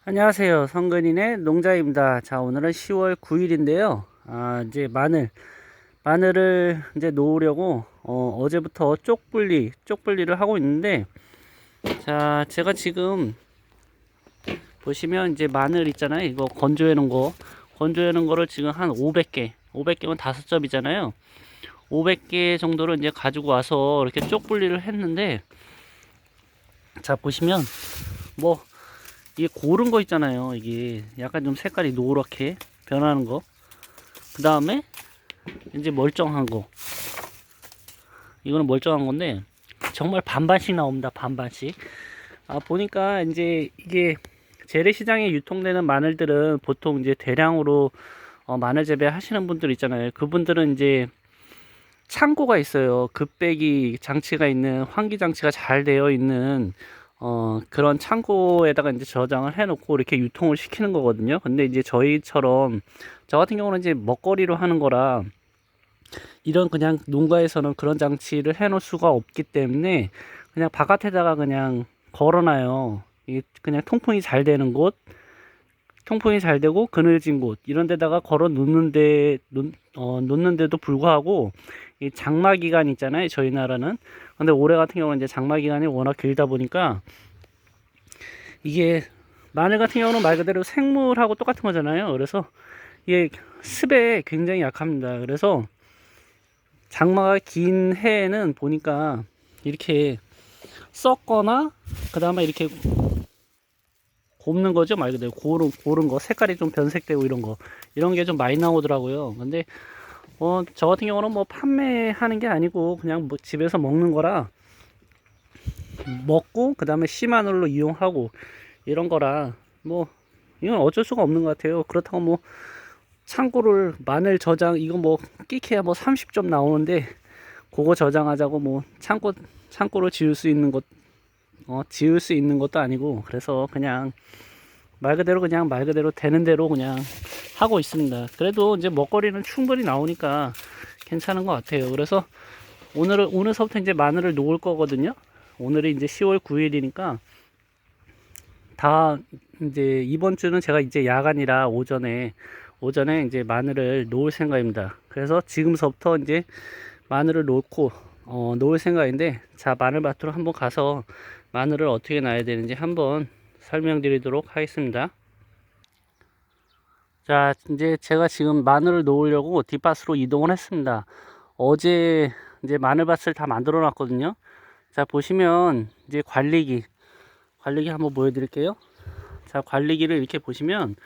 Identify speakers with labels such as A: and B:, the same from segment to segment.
A: 안녕하세요. 성근인의 농장입니다. 자, 오늘은 10월 9일인데요. 이제 마늘을 이제 놓으려고, 어제부터 쪽분리를 하고 있는데, 자, 제가 지금 보시면 이제 마늘 있잖아요. 이거 건조해 놓은 거를 지금 한 500개면 5점이잖아요. 500개 정도를 이제 가지고 와서 이렇게 쪽분리를 했는데, 자, 보시면, 뭐, 이게 고른 거 있잖아요. 이게 약간 좀 색깔이 노랗게 변하는 거. 그 다음에 이제 멀쩡한 거. 이거는 멀쩡한 건데 정말 반반씩 나옵니다. 반반씩. 보니까 이제 이게 재래시장에 유통되는 마늘들은 보통 이제 대량으로 마늘 재배하시는 분들 있잖아요. 그분들은 이제 창고가 있어요. 급배기 장치가 있는, 환기 장치가 잘 되어 있는 그런 창고에다가 이제 저장을 해놓고 이렇게 유통을 시키는 거거든요. 근데 이제 저 같은 경우는 이제 먹거리로 하는 거라 이런 그냥 농가에서는 그런 장치를 해놓을 수가 없기 때문에 그냥 바깥에다가 그냥 걸어놔요. 이게 그냥 통풍이 잘 되고 그늘진 곳 이런 데다가 걸어 놓는데도 불구하고 이 장마 기간 있잖아요. 저희 나라는. 근데 올해 같은 경우는 이제 장마 기간이 워낙 길다 보니까 이게 마늘 같은 경우는 말 그대로 생물하고 똑같은 거잖아요. 그래서 이게 습에 굉장히 약합니다. 그래서 장마가 긴 해에는 보니까 이렇게 썩거나 그 다음에 이렇게 곱는 거죠. 말 그대로 고른 거 색깔이 좀 변색되고 이런 게 좀 많이 나오더라고요. 근데 저 같은 경우는 뭐 판매하는 게 아니고 그냥 뭐 집에서 먹는 거라 먹고 그 다음에 씨마늘로 이용하고 이런 거라 뭐 이건 어쩔 수가 없는 것 같아요. 그렇다고 뭐 창고를 마늘 저장 이거 뭐 끼케야 뭐 30점 나오는데 그거 저장하자고 뭐 창고를 지을 수 있는 것도 아니고 그래서 그냥 말 그대로 되는 대로 그냥 하고 있습니다. 그래도 이제 먹거리는 충분히 나오니까 괜찮은 것 같아요. 그래서 오늘서부터 이제 마늘을 놓을 거거든요. 오늘이 이제 10월 9일이니까 다 이제 이번 주는 제가 이제 야간이라 오전에 이제 마늘을 놓을 생각입니다. 그래서 지금서부터 이제 마늘을 놓을 생각인데, 자, 마늘밭으로 한번 가서 마늘을 어떻게 놔야 되는지 한번 설명드리도록 하겠습니다. 자, 이제 제가 지금 마늘을 놓으려고 뒷밭으로 이동을 했습니다. 어제 이제 마늘밭을 다 만들어 놨거든요. 자, 보시면 이제 관리기 한번 보여드릴게요. 자, 관리기를 이렇게 보시면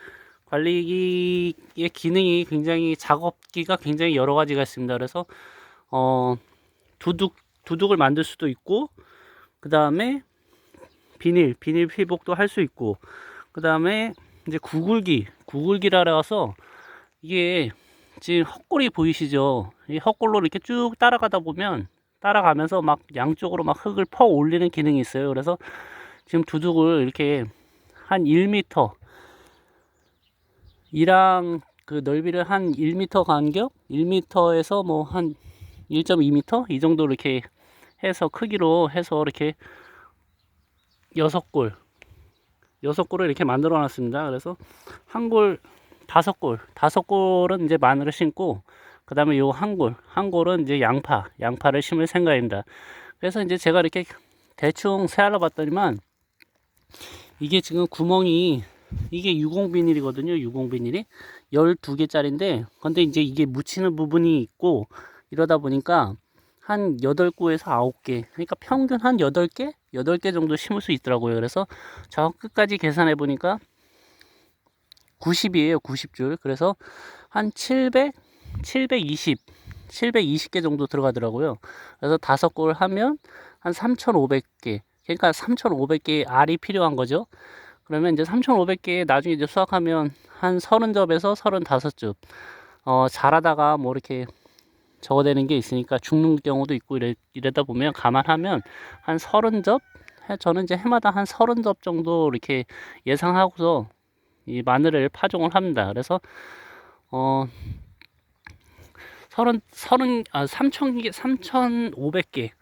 A: 관리기의 기능이 굉장히 작업기가 굉장히 여러 가지가 있습니다. 그래서 어 두둑을 만들 수도 있고 그 다음에 비닐 피복도 할 수 있고 그 다음에 이제 구글기라 그래서 이게 지금 헛골이 보이시죠? 이 헛골로 이렇게 쭉 따라가면서 막 양쪽으로 막 흙을 퍼 올리는 기능이 있어요. 그래서 지금 두둑을 이렇게 한 1m 이랑 그 넓이를 한 1m 간격 1m에서 뭐 한 1.2m 이 정도 이렇게 해서 크기로 해서 이렇게 6골을 이렇게 만들어 놨습니다. 그래서 한 골, 5골은 이제 마늘을 심고 그 다음에 요 한 골은 이제 양파를 심을 생각입니다. 그래서 이제 제가 이렇게 대충 세알아 봤더니만 이게 지금 구멍이 이게 유공비닐이거든요. 유공비닐이 12개짜리인데 근데 이제 이게 묻히는 부분이 있고 이러다 보니까 한 8구에서 9개 그러니까 평균 한 8개 정도 심을 수 있더라고요. 그래서 저 끝까지 계산해 보니까 90이에요. 90줄. 그래서 한 720개 정도 들어가더라고요. 그래서 5골 하면 한 3,500개. 그러니까 3,500개의 알이 필요한 거죠. 그러면 이제 3,500개 나중에 이제 수확하면 한 30접에서 35접. 자라다가 뭐 이렇게 저거되는 게 있으니까 죽는 경우도 있고 이러다 보면 감안하면 한 30접? 저는 이제 해마다 한 30접 정도 이렇게 예상하고서 이 마늘을 파종을 합니다. 그래서,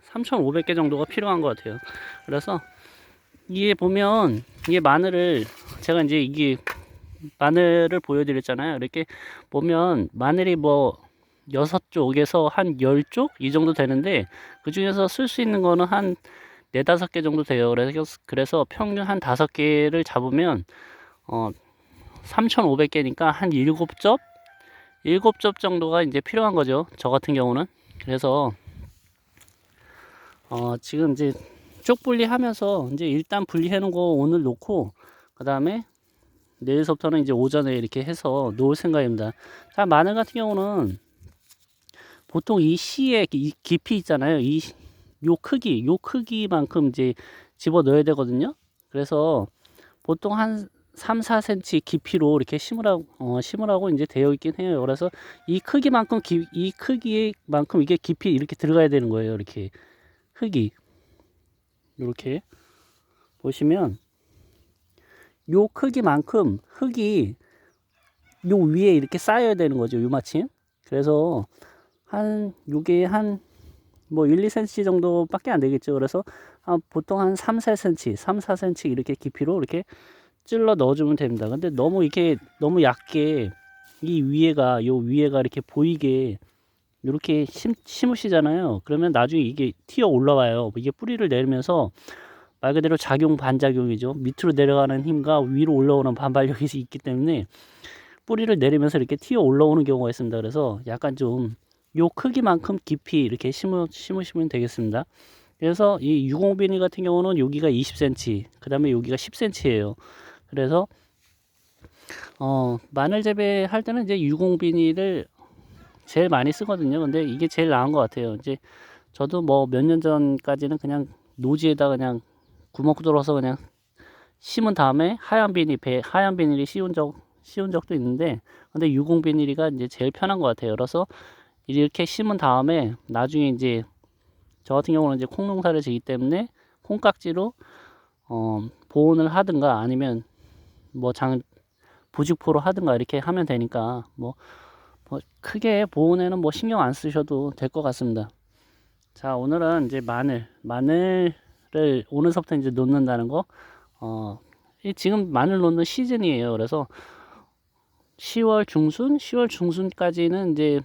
A: 3,500개 정도가 필요한 것 같아요. 그래서 이게 보면 이게 마늘을 제가 이제 이게 마늘을 보여드렸잖아요. 이렇게 보면 마늘이 뭐 6쪽에서 한 10쪽 이 정도 되는데 그 중에서 쓸 수 있는 거는 한 4, 5개 정도 돼요. 그래서 평균 한 5개를 잡으면 3,500개니까 한 7접? 7접 정도가 이제 필요한 거죠. 저 같은 경우는. 그래서 지금 이제 쪽 분리하면서 이제 일단 분리해 놓은 거 오늘 놓고 그 다음에 내일서부터는 이제 오전에 이렇게 해서 놓을 생각입니다. 자, 마늘 같은 경우는 보통 이 씨의 이 깊이 있잖아요. 요 크기만큼 이제 집어 넣어야 되거든요. 그래서 보통 한 3, 4cm 깊이로 이렇게 심으라고 이제 되어 있긴 해요. 그래서 이 크기만큼 이게 깊이 이렇게 들어가야 되는 거예요. 이렇게 흙이 이렇게 보시면 요 크기만큼 흙이 요 위에 이렇게 쌓여야 되는 거죠. 요마침. 그래서 요게 한 뭐 1, 2cm 정도밖에 안 되겠죠. 그래서 보통 한 3, 4cm, 3, 4cm 이렇게 깊이로 이렇게 찔러 넣어주면 됩니다. 근데 너무 얇게 요 위에가 이렇게 보이게 이렇게 심으시잖아요. 그러면 나중에 이게 튀어 올라와요. 이게 뿌리를 내리면서 말 그대로 반작용이죠. 밑으로 내려가는 힘과 위로 올라오는 반발력이 있기 때문에 뿌리를 내리면서 이렇게 튀어 올라오는 경우가 있습니다. 그래서 약간 좀 요 크기만큼 깊이 이렇게 심으시면 되겠습니다. 그래서 이 유공비닐 같은 경우는 여기가 20cm, 그 다음에 여기가 10cm예요. 그래서 마늘 재배할 때는 이제 유공비닐을 제일 많이 쓰거든요. 근데 이게 제일 나은 것 같아요. 이제 저도 뭐 몇 년 전까지는 그냥 노지에다 그냥 구멍 뚫어서 그냥 심은 다음에 하얀 비닐이 씌운 적도 있는데, 근데 유공 비닐이가 이제 제일 편한 것 같아요. 그래서 이렇게 심은 다음에 나중에 이제 저 같은 경우는 이제 콩농사를 지기 때문에 콩깍지로 보온을 하든가 아니면 뭐 부직포로 하든가 이렇게 하면 되니까 뭐 크게 보온에는 뭐 신경 안 쓰셔도 될 것 같습니다. 자, 오늘은 이제 마늘을 오늘서부터 이제 놓는다는 거. 지금 마늘 놓는 시즌이에요. 그래서 10월 중순까지는 이제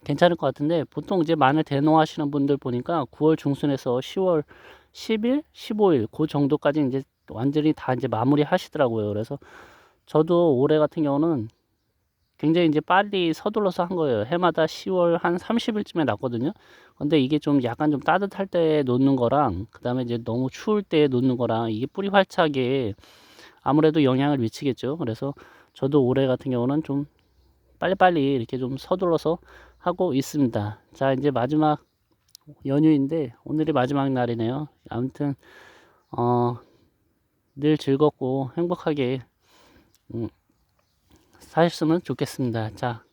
A: 괜찮을 것 같은데, 보통 이제 마늘 대농하시는 분들 보니까 9월 중순에서 10월 10일, 15일 그 정도까지 이제 완전히 다 이제 마무리 하시더라고요. 그래서 저도 올해 같은 경우는 굉장히 이제 빨리 서둘러서 한 거예요. 해마다 10월 한 30일쯤에 났거든요. 근데 이게 좀 약간 좀 따뜻할 때 놓는 거랑 그 다음에 이제 너무 추울 때 놓는 거랑 이게 뿌리 활착에 아무래도 영향을 미치겠죠. 그래서 저도 올해 같은 경우는 좀 빨리빨리 이렇게 좀 서둘러서 하고 있습니다. 자, 이제 마지막 연휴인데 오늘이 마지막 날이네요. 아무튼 늘 즐겁고 행복하게 사셨으면 좋겠습니다. 자,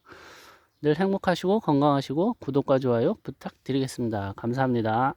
A: 늘 행복하시고 건강하시고 구독과 좋아요 부탁드리겠습니다. 감사합니다.